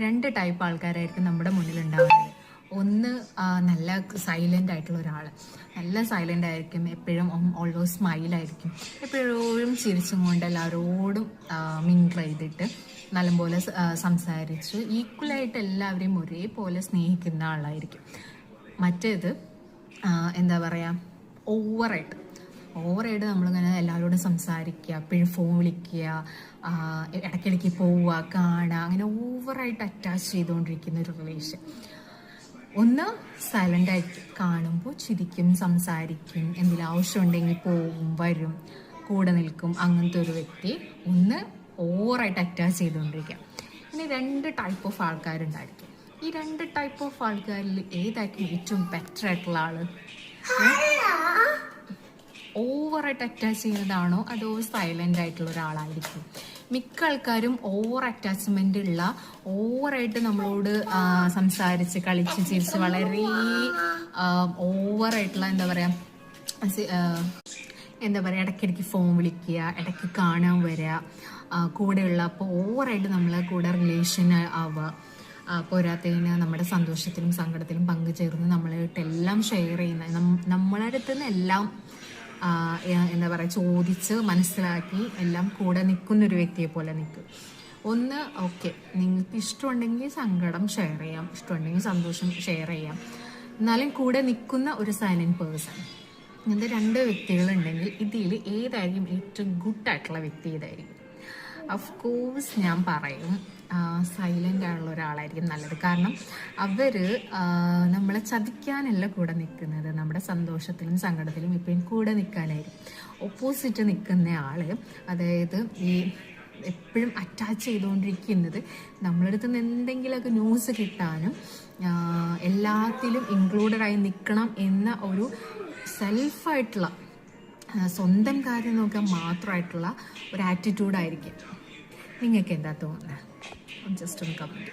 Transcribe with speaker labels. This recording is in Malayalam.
Speaker 1: രണ്ട് ടൈപ്പ് ആൾക്കാരായിരിക്കും നമ്മുടെ മുന്നിൽ ഉണ്ടാവുന്നത്. ഒന്ന് നല്ല സൈലൻ്റ് ആയിട്ടുള്ള ഒരാൾ, നല്ല സൈലൻ്റ് ആയിരിക്കും, എപ്പോഴും ഓൾവേസ് സ്മൈലായിരിക്കും, എപ്പോഴും ചിരിച്ചും കൊണ്ട് എല്ലാവരോടും മിങ്കിൾ ചെയ്തിട്ട് നല്ലപോലെ സംസാരിച്ച് ഈക്വലായിട്ട് എല്ലാവരെയും ഒരേപോലെ സ്നേഹിക്കുന്ന ആളായിരിക്കും. മറ്റേത് എന്താ പറയുക, ഓവറായിട്ട് നമ്മളിങ്ങനെ എല്ലാവരോടും സംസാരിക്കുക, എപ്പോഴും ഫോൺ വിളിക്കുക, ഇടയ്ക്കിടയ്ക്ക് പോവുക, കാണുക, അങ്ങനെ ഓവറായിട്ട് അറ്റാച്ച് ചെയ്തുകൊണ്ടിരിക്കുന്ന ഒരു റിലേഷൻ. ഒന്ന് സൈലൻ്റ് ആയിരിക്കും, കാണുമ്പോൾ ചിരിക്കും, സംസാരിക്കും, എന്തെങ്കിലും ആവശ്യമുണ്ടെങ്കിൽ പോവും, വരും, കൂടെ നിൽക്കും, അങ്ങനത്തെ ഒരു വ്യക്തി. ഒന്ന് ഓവറായിട്ട് അറ്റാച്ച് ചെയ്തുകൊണ്ടിരിക്കുക. ഇനി രണ്ട് ടൈപ്പ് ഓഫ് ആൾക്കാരുണ്ടായിരിക്കും. ഈ രണ്ട് ടൈപ്പ് ഓഫ് ആൾക്കാരിൽ ഏതായിരിക്കും ഏറ്റവും ബെറ്റർ ആയിട്ടുള്ള ആള്? ഓവറായിട്ട് അറ്റാച്ച് ചെയ്യുന്നതാണോ അതോ സൈലൻ്റ് ആയിട്ടുള്ള ഒരാളായിരിക്കും? മിക്ക ആൾക്കാരും ഓവർ അറ്റാച്ച്മെൻ്റ് ഉള്ള, ഓവറായിട്ട് നമ്മളോട് സംസാരിച്ച് കളിച്ച് ചിരിച്ച് വളരെ ഓവറായിട്ടുള്ള എന്താ പറയുക ഇടയ്ക്കിടയ്ക്ക് ഫോൺ വിളിക്കുക, ഇടയ്ക്ക് കാണാൻ വരിക, കൂടെയുള്ള, അപ്പോൾ ഓവറായിട്ട് നമ്മളെ കൂടെ റിലേഷൻ ആവുക. പോരാത്തതിന് നമ്മുടെ സന്തോഷത്തിലും സങ്കടത്തിലും പങ്കുചേർന്ന് നമ്മളായിട്ടെല്ലാം ഷെയർ ചെയ്യുന്ന, നമ്മളെ അടുത്ത് നിന്ന് എല്ലാം എന്താ പറയുക ചോദിച്ച് മനസ്സിലാക്കി എല്ലാം കൂടെ നിൽക്കുന്നൊരു വ്യക്തിയെ പോലെ നിൽക്കും. ഒന്ന് ഓക്കെ, നിങ്ങൾക്ക് ഇഷ്ടമുണ്ടെങ്കിൽ സങ്കടം ഷെയർ ചെയ്യാം, ഇഷ്ടമുണ്ടെങ്കിൽ സന്തോഷം ഷെയർ ചെയ്യാം, എന്നാലും കൂടെ നിൽക്കുന്ന ഒരു സൈലൻറ്റ് പേഴ്സൺ. ഇങ്ങനത്തെ രണ്ട് വ്യക്തികളുണ്ടെങ്കിൽ ഇതിൽ ഏതായിരിക്കും ഏറ്റവും ഗുഡായിട്ടുള്ള വ്യക്തി ഏതായിരിക്കും? ഓഫ് കോഴ്സ് ഞാൻ പറയും സൈലൻ്റ് ആയിട്ടുള്ള ഒരാളായിരിക്കും നല്ലത്. കാരണം അവർ നമ്മളെ ചതിക്കാനല്ല കൂടെ നിൽക്കുന്നത്, നമ്മുടെ സന്തോഷത്തിലും സങ്കടത്തിലും എപ്പോഴും കൂടെ നിൽക്കാനായിരിക്കും. ഓപ്പോസിറ്റ് നിൽക്കുന്ന ആൾ, അതായത് ഈ എപ്പോഴും അറ്റാച്ച് ചെയ്തുകൊണ്ടിരിക്കുന്നത് നമ്മളുടെ അടുത്ത് നിന്ന് എന്തെങ്കിലുമൊക്കെ ന്യൂസ് കിട്ടാനും എല്ലാത്തിലും ഇൻക്ലൂഡഡായി നിൽക്കണം എന്ന ഒരു സെൽഫായിട്ടുള്ള, സ്വന്തം കാര്യം നോക്കാൻ മാത്രമായിട്ടുള്ള ഒരു ആറ്റിറ്റ്യൂഡായിരിക്കും. നിങ്ങൾക്ക് എന്താ തോന്നുന്നത്? ജസ്റ്റ് ഒന്ന് കമൻറ്റ്.